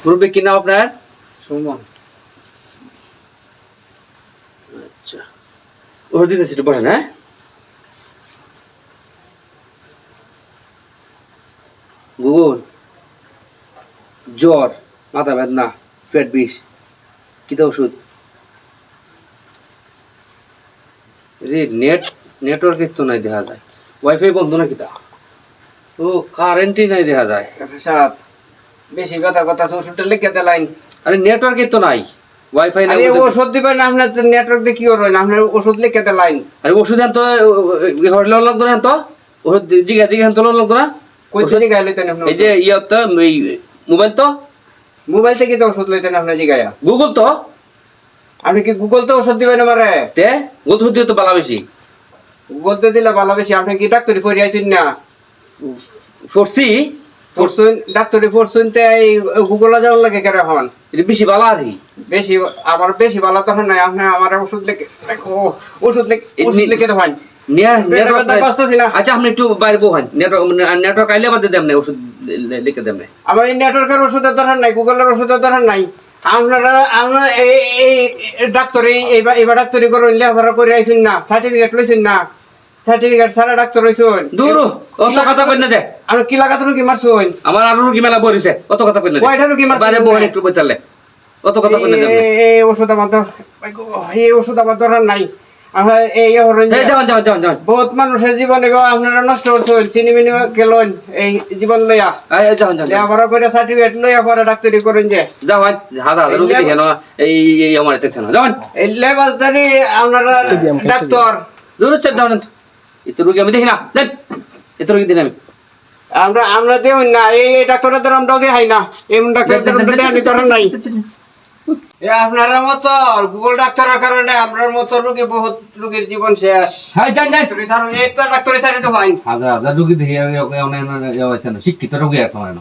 মুরব্বী কি নাম আপনার? সুমন। আচ্ছা, ওষুধ দিতেছি, একটু বসেন। হ্যাঁ, গুগল, জ্বর, মাথা বেদনা, পেট বিষ, কিতা ওষুধ? রে নেটওয়ার্কের তো নাই দেখা যায়, ওয়াইফাই বন্ধ না কিতা? ও কারেন্টই নাই দেখা যায়। ডাক্তার সাহেব বেশি কথা কথা তো ওষুধটা লিখে দিলেন। আরে নেটওয়ার্কের তো নাই, ওয়াইফাই নাই। আরে ওষুধ দিবেন না, আপনার নেটওয়ার্ক দিয়ে কি করবেন? আপনার ওষুধ লিখে দিলেন। আরে ওষুধ আন তো, হরলাম লাগতো না তো, ওষুধ জিগা জিগা আনতো লাগতো না। কই থেকে গায়ে লইতেন আপনি? এই যে তো এই মোবাইল তো, মোবাইল থেকে তো ওষুধ লইতেন আপনার জিগায়া। গুগল তো, আপনি কি গুগল তো ওষুধ দিবেন আমারে? তে ওষুধ দিয়ে তো বালা বেশি। গুগল তো দিলে ভালো বেশি। আপনি কি ডাক্তারি পড়ে আইছেন না? ফোরসি পড়ছুন ডাক্তারি পড়ছুন, তে এই গুগলে যাওয়ার লাগে কেন হন? এটা বেশি বালা আর কি। বেশি আমার বেশি ভালো তখন নাই। আপনি আমার ওষুধ লিখে ওষুধ লিখে দেন। আচ্ছা, আপনি একটু বাইরে বহান, নেটওয়ার্ক আইলে বাদে দেন না, ওষুধ লিখে দেন না। আমার এই নেটওয়ার্কের ওষুধের দরকার নাই, গুগলের ওষুধের দরকার নাই। আপনারা এই ডাক্তারি এবার ডাক্তারি করেন, লেখাপড়া করে আইছেন না, সার্টিফিকেট লইছেন না, সার্টিফিকেট ছাড়া ডাক্তার হইছেন। দূর অত কথা কই না যে, আর কি লাগাত কি মারছেন? আমার আর রুগী মেলা বরিছে, অত কথা কই না। কয়টা রুগী মারছেন? বাইরে বহান একটু বইতালে, অত কথা কই না যে। এই ওষুধ আমার এই ওষুধ আমার দরকার নাই। আমরা এই যান। বহুত মানুষের জীবন আপনারা নষ্ট করছেন, চিনিমিনি গেলেন এই জীবন লইয়া। যান লেখাপড়া করে সার্টিফিকেট লইয়া পরে ডাক্তারি করেন যে। যান, হাজার হাজার রুগী দেখেন এই আমার এতেছে না। যান, এই লেবাসদারি আপনারা ডাক্তার। দূর হচ্ছে, যান। এত রুগী আমি দেখি না, যান। এত রুগী দিন আমি। আমরা দেই না, এই ডাক্তারের দ্বারা আমরাও দেখাই না, এমন ডাক্তারের দ্বারা নাই। আপনার মতো গুগল ডাক্তারের কারণে আপনার মতো রোগী, বহুত রোগীর জীবন শেষ। এই তো ডাক্তারি ছাড়ি তো হয়। হাজার হাজার রুগী দেখি শিক্ষিত রুগী আছে আমার।